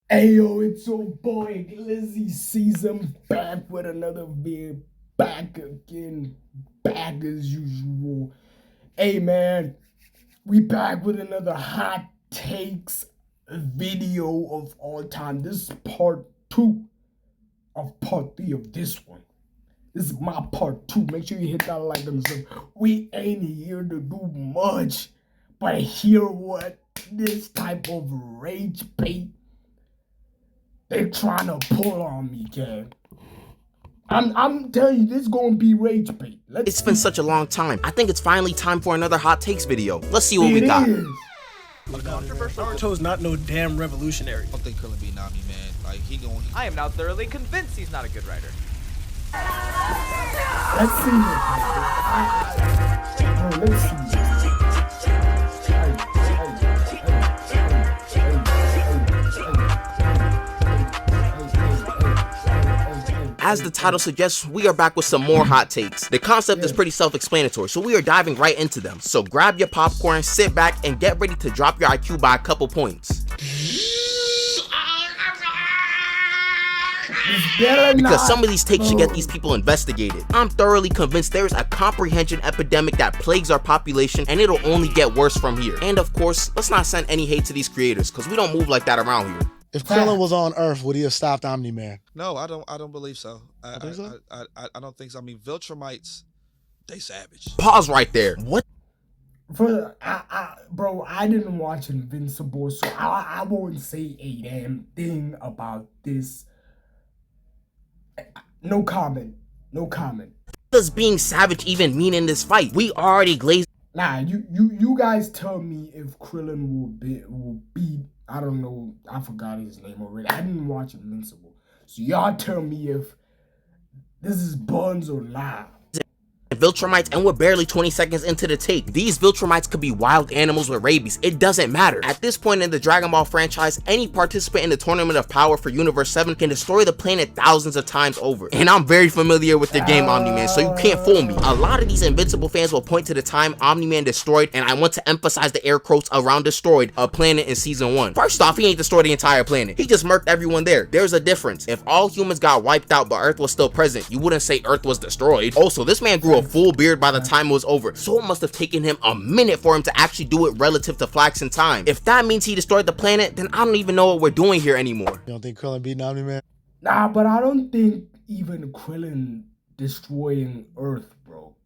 Hey yo, it's your boy Glizzy Season back with another vid, back again, back as usual. Hey man, we back with another hot takes video of all time. This is part two of part three of this one. This is my part two. Make sure you hit that like and sub. We ain't here to do much, but hear what this type of rage bait they trying to pull on me, gang. I'm telling you, this is gonna be rage bait. It's been such a long time. I think it's finally time for another hot takes video. Let's see what we got. Naruto's not no damn revolutionary. I don't think Krillin be Nami, man. Like I am now thoroughly convinced he's not a good writer. Let's see it. Let's see it. As the title suggests, we are back with some more hot takes. The concept is pretty self-explanatory, so we are diving right into them. So grab your popcorn, sit back, and get ready to drop your IQ by a couple points. Because some of these takes should get these people investigated. I'm thoroughly convinced there's a comprehension epidemic that plagues our population, and it'll only get worse from here. And of course, let's not send any hate to these creators, because we don't move like that around here. If Krillin was on Earth, would he have stopped Omni-Man? No, I don't believe so. I think so? I don't think so. I mean, Viltrumites, they savage. Pause right there. What? Bro, I didn't watch Invincible, so I won't say a damn thing about this. No comment. No comment. What does being savage even mean in this fight? We already glazed. Nah, you guys tell me if Krillin will beat, I don't know, I forgot his name already. I didn't watch Invincible. So y'all tell me if this is buns or not. Viltrumites, and we're barely 20 seconds into the take. These Viltrumites could be wild animals with rabies. It doesn't matter. At this point in the Dragon Ball franchise, any participant in the Tournament of Power for Universe 7 can destroy the planet thousands of times over. And I'm very familiar with the game Omni-Man, so you can't fool me. A lot of these Invincible fans will point to the time Omni-Man destroyed, and I want to emphasize the air quotes around destroyed, a planet in Season 1. First off, he ain't destroyed the entire planet. He just murked everyone there. There's a difference. If all humans got wiped out but Earth was still present, you wouldn't say Earth was destroyed. Also, this man grew a full beard by the time it was over, so it must have taken him a minute for him to actually do it relative to Flaxen time. If that means he destroyed the planet, then I don't even know what we're doing here anymore. You don't think Krillin beat Omni-Man? Nah, but I don't think even Krillin destroying Earth, bro.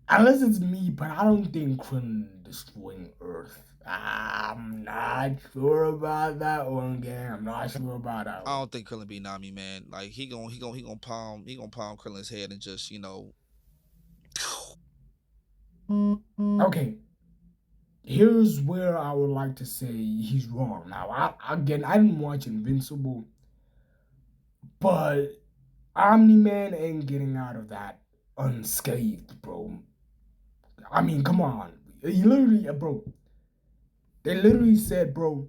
Unless it's me, but I don't think Krillin destroying Earth. I'm not sure about that one, gang. I'm not sure about that one. I don't think Krillin be Nami, man. Like he gonna palm Krillin's head and just, you know. Okay. Here's where I would like to say he's wrong. Now, I didn't watch Invincible, but Omni-Man ain't getting out of that unscathed, bro. I mean, come on. He literally, bro. They literally said, bro,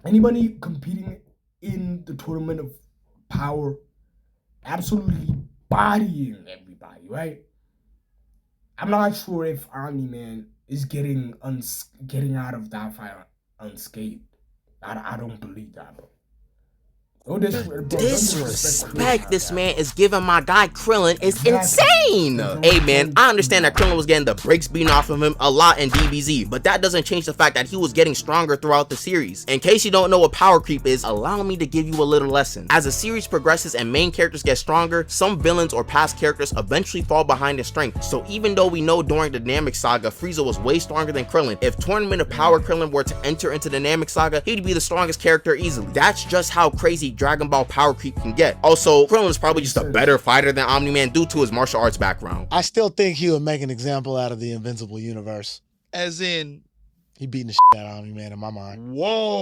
anybody competing in the Tournament of Power, absolutely bodying everybody, right? I'm not sure if Omni-Man is getting out of that fight unscathed. I don't believe that, bro. Oh, disrespect this man is giving my guy Krillin is insane. Hey man, I understand that Krillin was getting the brakes beaten off of him a lot in DBZ, but that doesn't change the fact that he was getting stronger throughout the series. In case you don't know what power creep is, allow me to give you a little lesson. As the series progresses and main characters get stronger, some villains or past characters eventually fall behind in strength. So even though we know during the Namek Saga, Frieza was way stronger than Krillin, if Tournament of Power Krillin were to enter into the Namek Saga, he'd be the strongest character easily. That's just how crazy Dragon Ball power creep can get. Also, Krillin is probably just a better fighter than Omni-Man due to his martial arts background. I still think he would make an example out of the Invincible universe. As in, he beating the shit out of Omni-Man in my mind. Whoa.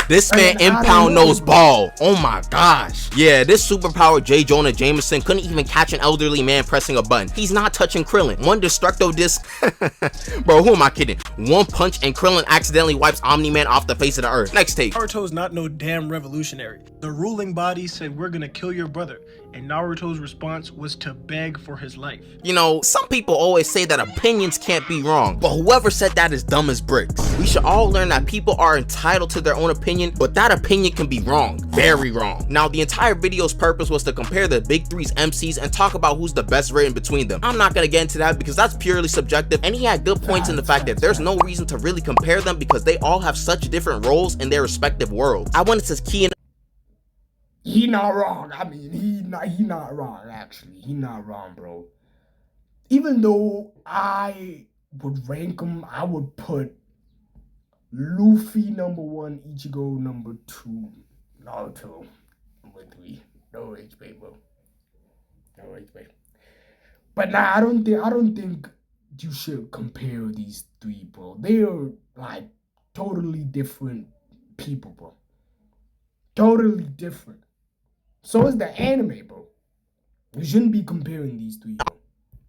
This man impound knows ball. Oh my gosh. Yeah, this superpowered J. Jonah Jameson couldn't even catch an elderly man pressing a button. He's not touching Krillin. One destructo disc. Bro, who am I kidding? One punch and Krillin accidentally wipes Omni-Man off the face of the earth. Next take. Naruto's not no damn revolutionary. The ruling body said we're gonna kill your brother. and Naruto's response was to beg for his life. You know, some people always say that opinions can't be wrong, but whoever said that is dumb as bricks. We should all learn that people are entitled to their own opinion, but that opinion can be wrong, very wrong. Now, the entire video's purpose was to compare the big three's MCs and talk about who's the best written between them. I'm not gonna get into that because that's purely subjective, and he had good points in the fact that there's no reason to really compare them because they all have such different roles in their respective worlds. I wanted to key in. He not wrong. I mean, he not wrong, actually. He not wrong, bro. Even though I would rank him, I would put Luffy number 1, Ichigo number 2, Naruto number 3. No HP, bro. No HP. But nah, I don't think you should compare these three, bro. They are like totally different people, bro. Totally different. So is the anime, bro. You shouldn't be comparing these three, bro.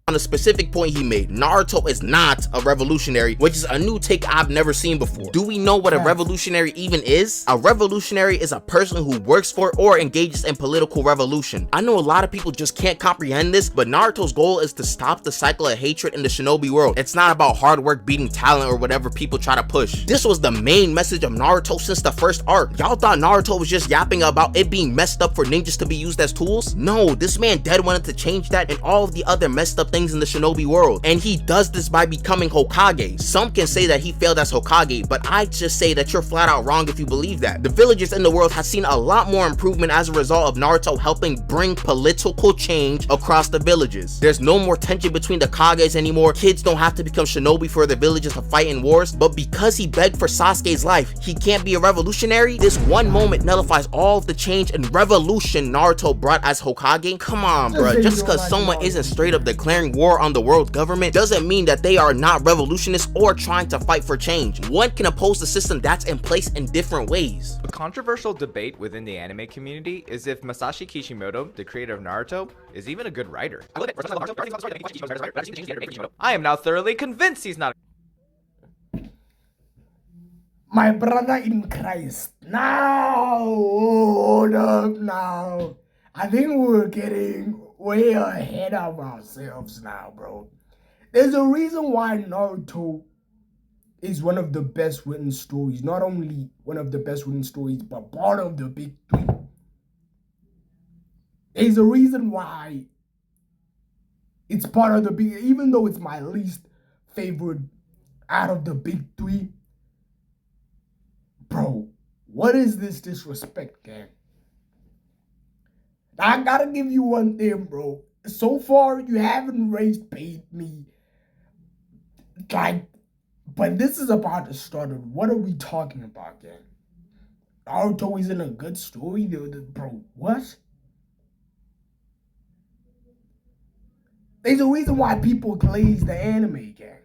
On a specific point he made, Naruto is not a revolutionary, which is a new take I've never seen before. Do we know what a revolutionary even is? A revolutionary is a person who works for or engages in political revolution. I know a lot of people just can't comprehend this, but Naruto's goal is to stop the cycle of hatred in the shinobi world. It's not about hard work beating talent or whatever people try to push. This was the main message of Naruto since the first arc. Y'all thought Naruto was just yapping about it being messed up for ninjas to be used as tools? No, this man dead wanted to change that and all of the other messed up things in the shinobi world, and he does this by becoming Hokage. Some can say that he failed as Hokage, but I just say that you're flat out wrong if you believe that. The villagers in the world have seen a lot more improvement as a result of Naruto helping bring political change across the villages. There's no more tension between the Kages anymore. Kids don't have to become shinobi for their villages to fight in wars, but because he begged for Sasuke's life, he can't be a revolutionary? This one moment nullifies all of the change and revolution Naruto brought as Hokage? Come on, bro. Just because someone isn't straight up declaring war on the world government doesn't mean that they are not revolutionists or trying to fight for change. One can oppose the system that's in place in different ways. A controversial debate within the anime community is if Masashi Kishimoto, the creator of Naruto, is even a good writer. I am now thoroughly convinced he's not. My brother in Christ. Now, hold up now. I think we're getting way ahead of ourselves now, bro. There's a reason why Naruto is one of the best written stories. Not only one of the best written stories, but part of the big three. There's a reason why it's part of the big, even though it's my least favorite out of the big three. Bro, what is this disrespect, gang? I gotta give you one thing, bro. So far, you haven't raised bait me. Like, but this is about to start. What are we talking about, gang? Naruto isn't a good story, bro. What? There's a reason why people glaze the anime, gang.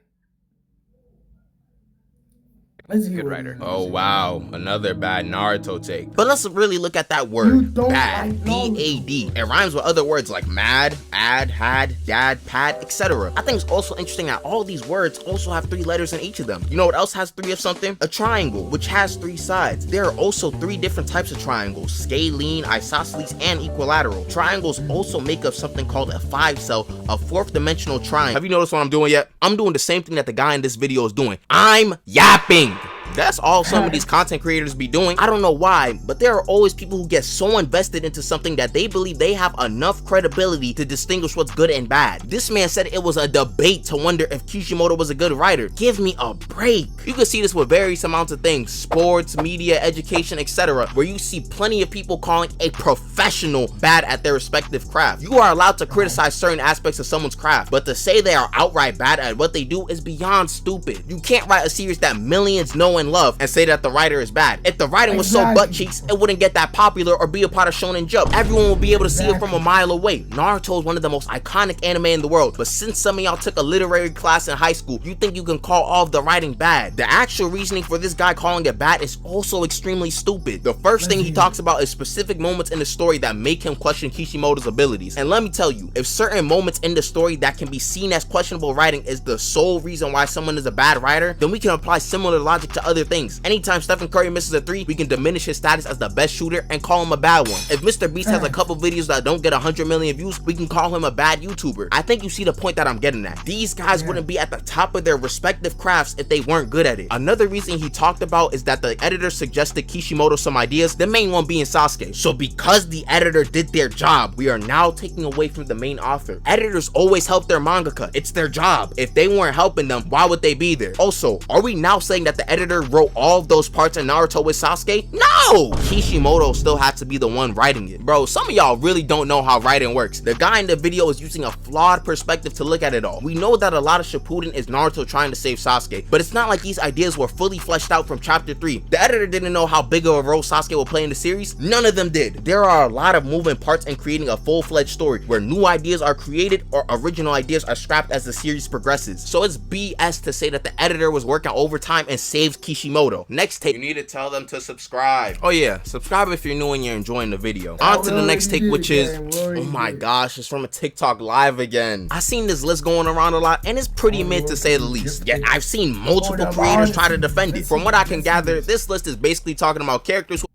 Let's hear Good what writer. he has Oh to say. wow, another bad Naruto take. But let's really look at that word, don't bad, like Naruto. B-A-D. It rhymes with other words like mad, ad, had, dad, pad, etc. I think it's also interesting that all these words also have 3 letters in each of them. You know what else has 3 of something? A triangle, which has 3 sides. There are also 3 different types of triangles: scalene, isosceles, and equilateral. Triangles also make up something called a 5-cell, a 4th dimensional triangle. Have you noticed what I'm doing yet? I'm doing the same thing that the guy in this video is doing. I'm yapping. That's all some of these content creators be doing. I don't know why, but there are always people who get so invested into something that they believe they have enough credibility to distinguish what's good and bad. This man said it was a debate to wonder if Kishimoto was a good writer. Give me a break. You can see this with various amounts of things: sports, media, education, etc., where you see plenty of people calling a professional bad at their respective craft. You are allowed to criticize certain aspects of someone's craft, but to say they are outright bad at what they do is beyond stupid. You can't write a series that millions know and love and say that the writer is bad. If the writing was so butt cheeks, it wouldn't get that popular or be a part of Shonen Jump. Everyone will be able to see it from a mile away. Naruto is one of the most iconic anime in the world, but since some of y'all took a literary class in high school, you think you can call all of the writing bad. The actual reasoning for this guy calling it bad is also extremely stupid. The first thing he talks about is specific moments in the story that make him question Kishimoto's abilities. And let me tell you, if certain moments in the story that can be seen as questionable writing is the sole reason why someone is a bad writer, then we can apply similar logic to other other things. Anytime Stephen Curry misses a 3, we can diminish his status as the best shooter and call him a bad one. If Mr. Beast has a couple videos that don't get 100 million views, we can call him a bad YouTuber. I think you see the point that I'm getting at. These guys wouldn't be at the top of their respective crafts if they weren't good at it. Another reason he talked about is that the editor suggested Kishimoto some ideas, the main one being Sasuke. So because the editor did their job, we are now taking away from the main author. Editors always help their mangaka. It's their job. If they weren't helping them, why would they be there? Also, are we now saying that the editor wrote all of those parts in Naruto with Sasuke? No! Kishimoto still had to be the one writing it. Bro, some of y'all really don't know how writing works. The guy in the video is using a flawed perspective to look at it all. We know that a lot of Shippuden is Naruto trying to save Sasuke, but it's not like these ideas were fully fleshed out from chapter 3. The editor didn't know how big of a role Sasuke will play in the series. None of them did. There are a lot of moving parts in creating a full-fledged story where new ideas are created or original ideas are scrapped as the series progresses. So it's BS to say that the editor was working overtime and saved Kishimoto. Next take, you need to tell them to subscribe. Oh yeah, subscribe if you're new and you're enjoying the video. On to the next take, which is, oh my gosh, it's from a TikTok live again. I seen this list going around a lot and it's pretty mid to say the least. Yet I've seen multiple creators try to defend it. From what I can gather, this list is basically talking about characters who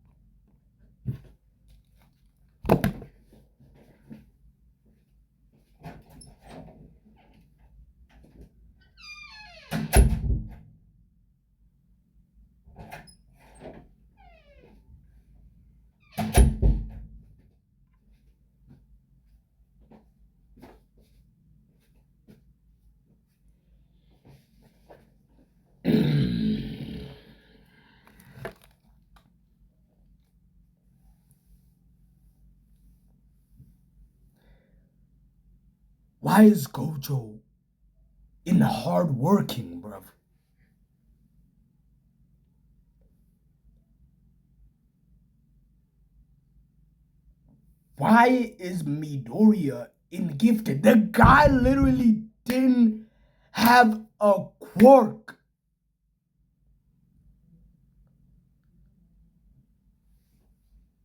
Why is Gojo in hard working, bruv? Why is Midoriya in Gifted? The guy literally didn't have a quirk.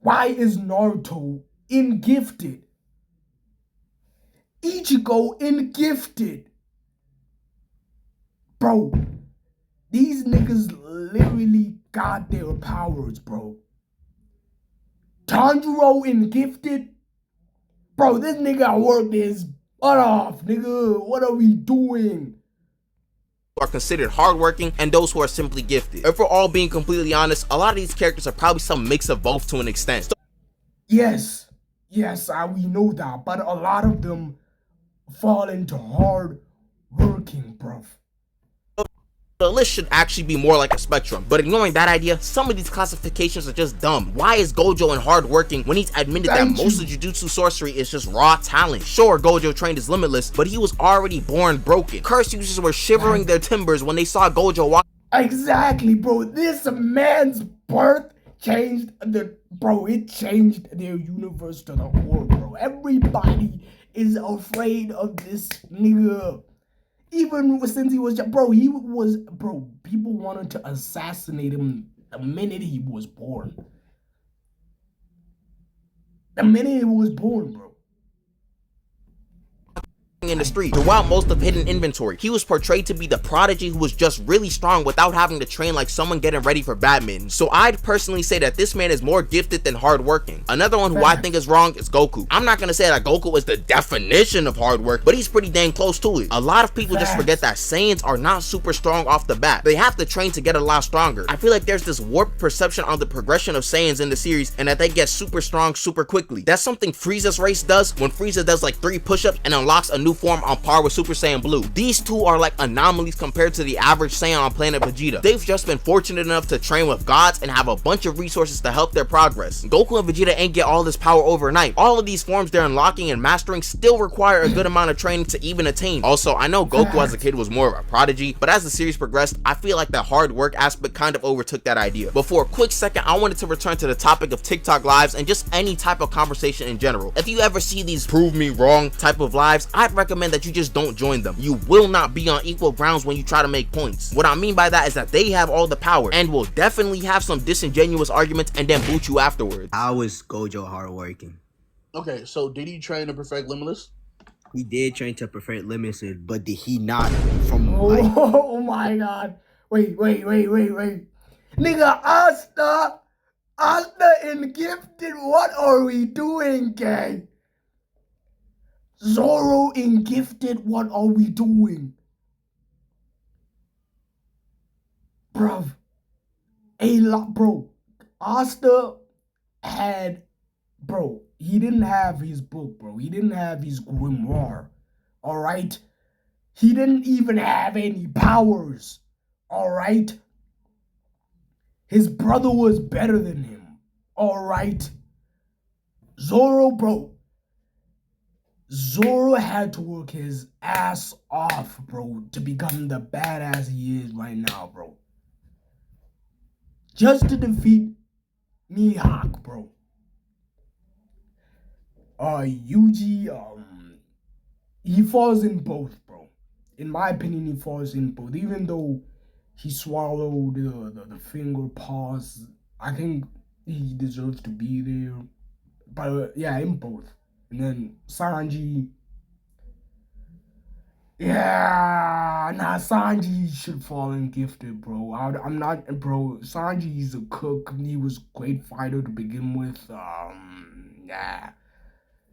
Why is Naruto in Gifted? Ichigo in Gifted. Bro, these niggas literally got their powers, bro. Tanjiro in Gifted. Bro, this nigga worked his butt off, nigga. What are we doing? are considered hardworking and those who are simply gifted. If we're all being completely honest, a lot of these characters are probably some mix of both to an extent. Yes, we know that, but a lot of them fall into hard working, bruv. The list should actually be more like a spectrum, but ignoring that idea, some of these classifications are just dumb. Why is Gojo in hardworking when he's admitted that most of Jujutsu sorcery is just raw talent? Sure, Gojo trained is limitless, but he was already born broken. Curse users were shivering their timbers when they saw Gojo walk. Exactly, bro. This man's birth changed it changed their universe to the core, bro. Everybody is afraid of this nigga. Even since he was, people wanted to assassinate him the minute he was born. Bro. In the street. Throughout most of Hidden Inventory, he was portrayed to be the prodigy who was just really strong without having to train like someone getting ready for badminton. So I'd personally say that this man is more gifted than hardworking. Another one who I think is wrong is Goku. I'm not gonna say that Goku is the definition of hard work, but he's pretty dang close to it. A lot of people just forget that Saiyans are not super strong off the bat. They have to train to get a lot stronger. I feel like there's this warped perception on the progression of Saiyans in the series and that they get super strong super quickly. That's something Frieza's race does when Frieza does like 3 push-ups and unlocks a new form on par with Super Saiyan Blue. These two are like anomalies compared to the average Saiyan on planet Vegeta. They've just been fortunate enough to train with gods and have a bunch of resources to help their progress. Goku and Vegeta ain't get all this power overnight. All of these forms they're unlocking and mastering still require a good amount of training to even attain. Also, I know Goku as a kid was more of a prodigy, but as the series progressed, I feel like the hard work aspect kind of overtook that idea. But for a quick second, I wanted to return to the topic of TikTok lives and just any type of conversation in general. If you ever see these prove me wrong type of lives, I'd recommend that you just don't join them. You will not be on equal grounds when you try to make points. What I mean by that is that they have all the power and will definitely have some disingenuous arguments and then boot you afterwards. How is Gojo hardworking? Okay, so did he train to perfect Limitless? He did train to perfect Limitless, but did he not? Oh my god. Wait. Nigga, Asta in Gifted, what are we doing, gang? Zoro in Gifted, what are we doing? Bruv. Bro. Asta had, bro, he didn't have his book, bro. He didn't have his grimoire, all right? He didn't even have any powers, all right? His brother was better than him, all right? Zoro, bro. Zoro had to work his ass off, bro, to become the badass he is right now, bro. Just to defeat Mihawk, bro. Yuji, he falls in both, bro. In my opinion, he falls in both. Even though he swallowed the finger paws, I think he deserves to be there. But yeah, in both. And then Sanji, yeah, nah, Sanji should fall in Gifted, bro. I'm not, bro. Sanji's a cook. He was a great fighter to begin with. Yeah.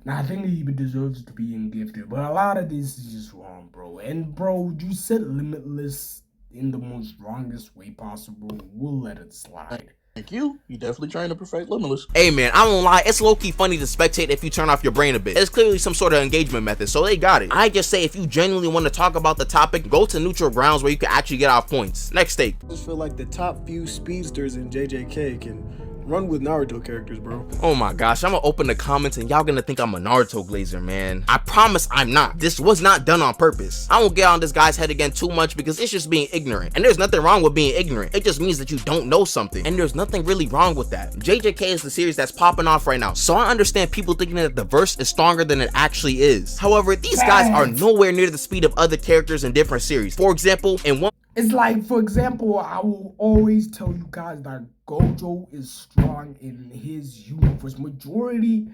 Nah, I think he deserves to be in Gifted, but a lot of this is just wrong, bro. And bro, you said Limitless in the most strongest way possible. We'll let it slide. Thank you. You definitely trying to perfect Limitless. Hey man, I won't lie, it's low-key funny to spectate if you turn off your brain a bit. It's clearly some sort of engagement method, so they got it. I just say if you genuinely want to talk about the topic, go to neutral grounds where you can actually get our points. Next take. I just feel like the top few speedsters in JJK can run with Naruto characters, bro. Oh my gosh, I'm gonna open the comments and y'all gonna think I'm a Naruto glazer, man. I promise I'm not. This was not done on purpose. I won't get on this guy's head again too much because it's just being ignorant. And there's nothing wrong with being ignorant. It just means that you don't know something. And there's nothing really wrong with that. JJK is the series that's popping off right now. So I understand people thinking that the verse is stronger than it actually is. However, these guys are nowhere near the speed of other characters in different series. For example, in one... It's like, for example, I will always tell you guys that Gojo is strong in his universe. Majority,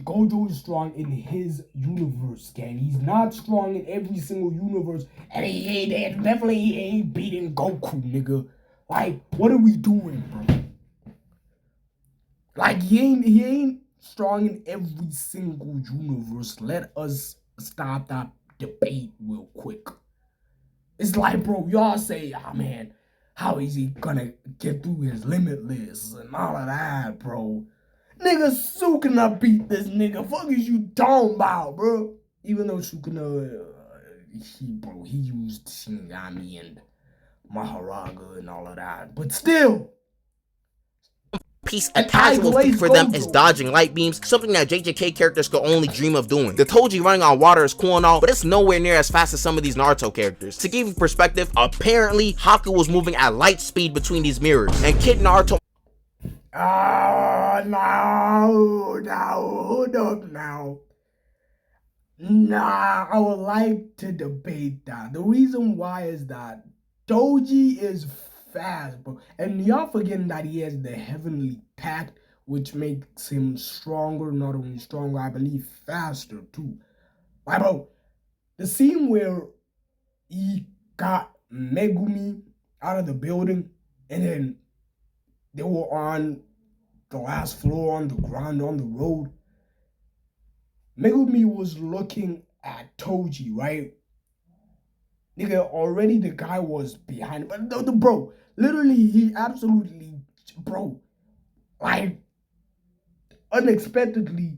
Gojo is strong in his universe, gang. He's not strong in every single universe. And he ain't beating Goku, nigga. Like, what are we doing, bro? Like, he ain't strong in every single universe. Let us stop that debate real quick. It's like, bro, y'all say, oh man, how is he gonna get through his Limitless and all of that, bro? Nigga, Sukuna beat this nigga. Fuck is you talking about, bro? Even though Sukuna, he used Shinigami and Maharaga and all of that. But still, piece a casual feat for them is dodging light beams, something that JJK characters could only dream of doing. The Toji running on water is cool and all, but it's nowhere near as fast as some of these Naruto characters. To give you perspective, apparently Haku was moving at light speed between these mirrors, and Kid Naruto... no, hold up now. Nah, I would like to debate that. The reason why is that Toji is fast, bro. And y'all forgetting that he has the Heavenly Pact, which makes him stronger, not only stronger, I believe faster too. Like, bro, the scene where he got Megumi out of the building and then they were on the last floor on the ground on the road. Megumi was looking at Toji, right? Nigga, already the guy was behind him. But the bro, literally, he absolutely, bro, like, unexpectedly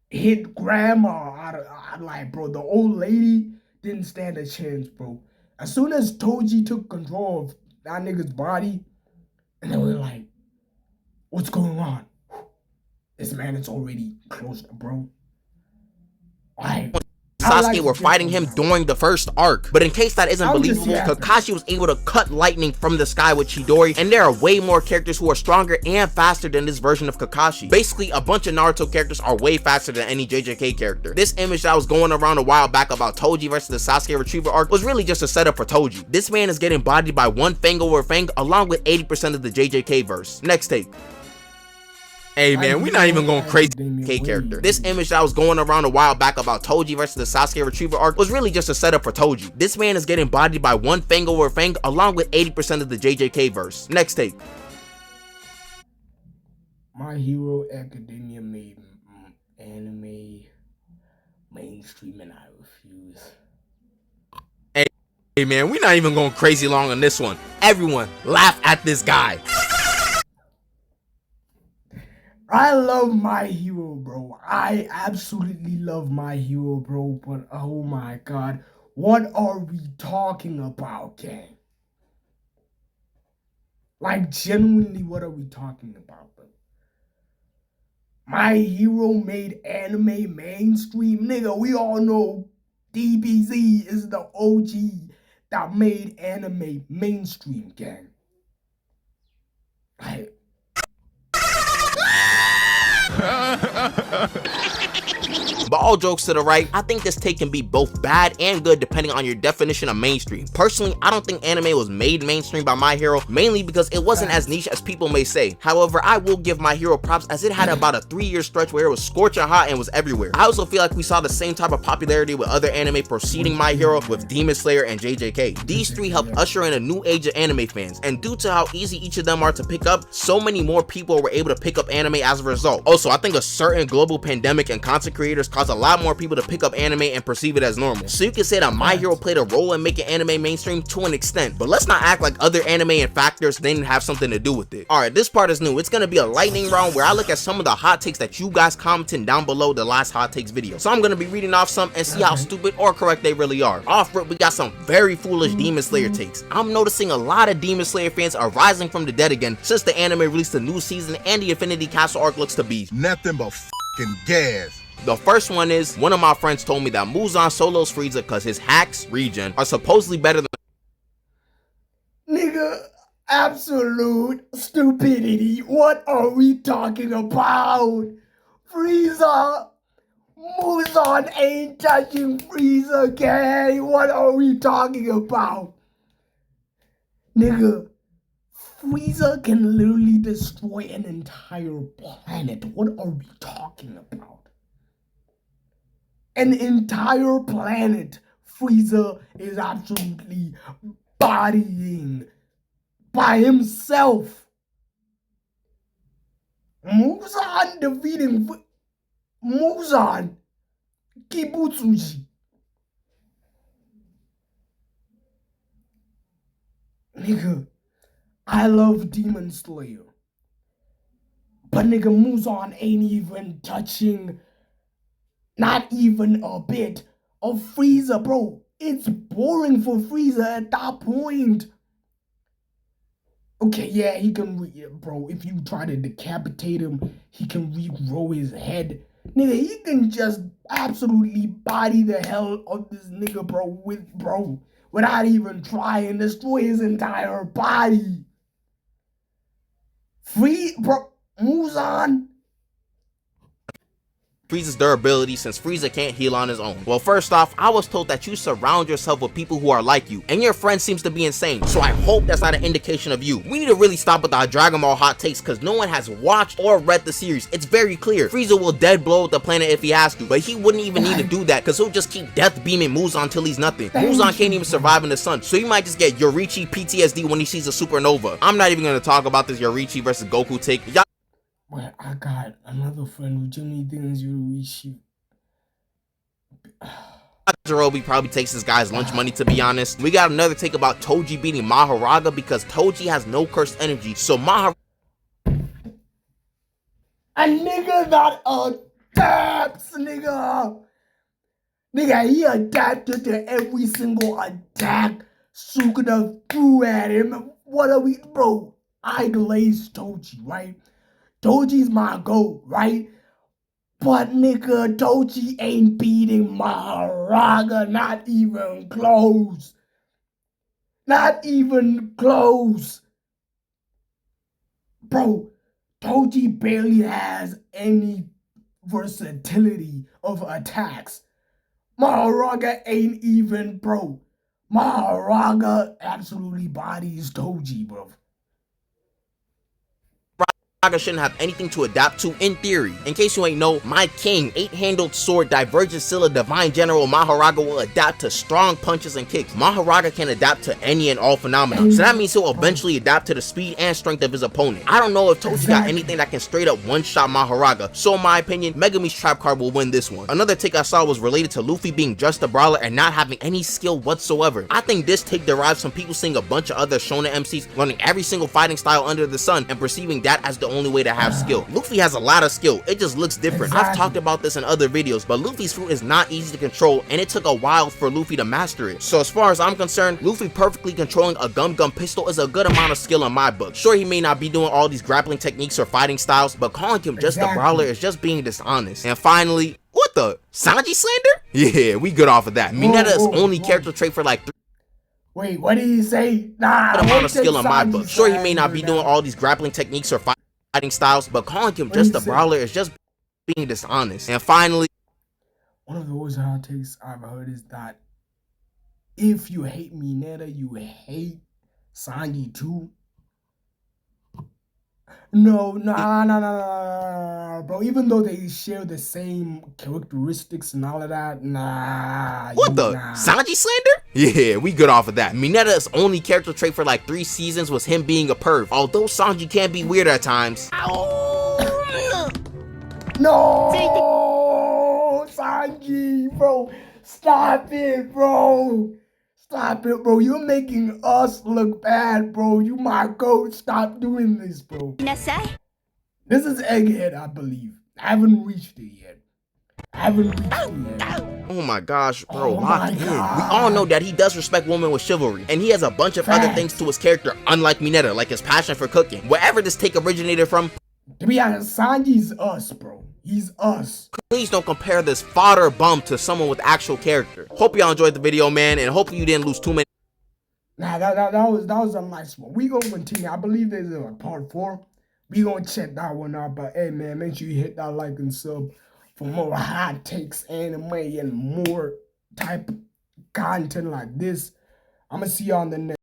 hit grandma out of, like, bro, the old lady didn't stand a chance, bro. As soon as Toji took control of that nigga's body, and they were like, what's going on? This man is already close, bro. Like, Sasuke were fighting him during the first arc. But in case that isn't believable, Kakashi was able to cut lightning from the sky with Chidori, and there are way more characters who are stronger and faster than this version of Kakashi. Basically, a bunch of Naruto characters are way faster than any JJK character. This image that was going around a while back about Toji versus the Sasuke Retriever arc was really just a setup for Toji. This man is getting bodied by one Fang over Fang along with 80% of the JJK verse. Next take. Hey man, we not even going crazy. Academia K way. character. This image that was going around a while back about Toji versus the Sasuke Retriever arc was really just a setup for Toji. This man is getting bodied by one Fang over Fang along with 80% of the JJK verse. Next take. My Hero Academia made anime mainstream and I refuse. Hey man, we not even going crazy long on this one. Everyone, laugh at this guy. I love My Hero, bro. I absolutely love My Hero, bro. But oh my god, what are we talking about, gang? Like, genuinely, what are we talking about, bro? My Hero made anime mainstream. Nigga, we all know DBZ is the OG that made anime mainstream, gang. Like, But all jokes to the right, I think this take can be both bad and good depending on your definition of mainstream. Personally, I don't think anime was made mainstream by My Hero, mainly because it wasn't as niche as people may say. However, I will give My Hero props as it had about a 3-year stretch where it was scorching hot and was everywhere. I also feel like we saw the same type of popularity with other anime preceding My Hero with Demon Slayer and JJK. These three helped usher in a new age of anime fans, and due to how easy each of them are to pick up, so many more people were able to pick up anime as a result. Also, I think a certain global pandemic and content creators caused a lot more people to pick up anime and perceive it as normal. So you can say that My Hero played a role in making anime mainstream to an extent, but let's not act like other anime and factors didn't have something to do with it. Alright, this part is new. It's gonna be a lightning round where I look at some of the hot takes that you guys commented down below the last hot takes video. So I'm gonna be reading off some and see how stupid or correct they really are. Off rip, we got some very foolish Demon Slayer takes. I'm noticing a lot of Demon Slayer fans are rising from the dead again since the anime released a new season and the Infinity Castle arc looks to be nothing but fucking gas. The first one is, one of my friends told me that Muzan solos Frieza because his hacks, regen, are supposedly better than nigga, absolute stupidity. What are we talking about? Frieza, Muzan ain't touching Frieza, gang. What are we talking about? Nigga, Frieza can literally destroy an entire planet. What are we talking about? An entire planet Frieza is absolutely bodying by himself. Muzan defeating Muzan Kibutsuji. Nigga, I love Demon Slayer. But nigga, Muzan ain't even touching, not even a bit, of Frieza, bro. It's boring for Frieza at that point. Okay, yeah, he can, bro, if you try to decapitate him, he can regrow his head. Nigga, he can just absolutely body the hell of this nigga, bro, without even trying, destroy his entire body. Muzan. Frieza's durability since Frieza can't heal on his own. Well, first off, I was told that you surround yourself with people who are like you, and your friend seems to be insane, so I hope that's not an indication of you. We need to really stop with our Dragon Ball hot takes because no one has watched or read the series. It's very clear. Frieza will dead blow up the planet if he has to, but he wouldn't even need to do that because he'll just keep death beaming Muzan until he's nothing. Muzan can't even survive in the sun, so he might just get Yorichi PTSD when he sees a supernova. I'm not even going to talk about this Yorichi versus Goku take. But I got another friend who genuinely thinks Yorichi. Jirobe probably takes this guy's lunch money, to be honest. We got another take about Toji beating Maharaga because Toji has no cursed energy, so Maharaga. A nigga that adapts, nigga. Nigga, he adapted to every single attack Sukuna threw at him. What are we, bro? I glazed Toji, right? Toji's my GOAT, right? But nigga, Toji ain't beating Maharaga, not even close. Not even close. Bro, Toji barely has any versatility of attacks. Maharaga ain't even, bro. Maharaga absolutely bodies Toji, bro. shouldn't have anything to adapt to in theory. In case you ain't know, my king, 8-handled sword, Divergent Scylla, Divine General Mahoraga will adapt to strong punches and kicks. Mahoraga can adapt to any and all phenomena, so that means he'll eventually adapt to the speed and strength of his opponent. I don't know if Toshi got anything that can straight up one-shot Mahoraga, so in my opinion, Megumi's trap card will win this one. Another take I saw was related to Luffy being just a brawler and not having any skill whatsoever. I think this take derives from people seeing a bunch of other shonen MCs learning every single fighting style under the sun and perceiving that as the only way to have skill. Luffy has a lot of skill, it just looks different. I've talked about this in other videos, but Luffy's fruit is not easy to control and it took a while for Luffy to master it. So as far as I'm concerned, Luffy perfectly controlling a Gum Gum pistol is a good amount of skill in my book. Sure, he may not be doing all these grappling techniques or fighting styles, but calling him just a brawler is just being dishonest. And finally, what the? Sanji slander? Yeah, we good off of that. Mineta is only character trait for like Wait, what did he say? Nah, amount of skill in my book. Sure, he may not be doing all these grappling techniques or fighting styles, but calling him just a brawler is just being dishonest. And finally, one of the worst hot takes I've heard is that if you hate Mineta, you hate Sanji too. No, bro. Even though they share the same characteristics and all of that, what the? Sanji slander? Yeah, we good off of that. Mineta's only character trait for like 3 seasons was him being a perv, although Sanji can be weird at times. No, Sanji, bro. Stop it, bro. Stop it, bro. You're making us look bad, bro. You my goat. Stop doing this, bro. This is Egghead, I believe. I haven't reached it yet. Oh my gosh, bro, locked in. We all know that he does respect women with chivalry, and he has a bunch of other things to his character, unlike Mineta, like his passion for cooking. Wherever this take originated from, to be honest, Sanji's us, bro. He's us. Please don't compare this fodder bum to someone with actual character. Hope y'all enjoyed the video, man, and hopefully you didn't lose too many. Nah, that was a nice one. We gonna continue. I believe there's a part 4. We gonna check that one out. But hey, man, make sure you hit that like and sub for more hot takes, anime, and more type of content like this. I'm gonna see you on the next.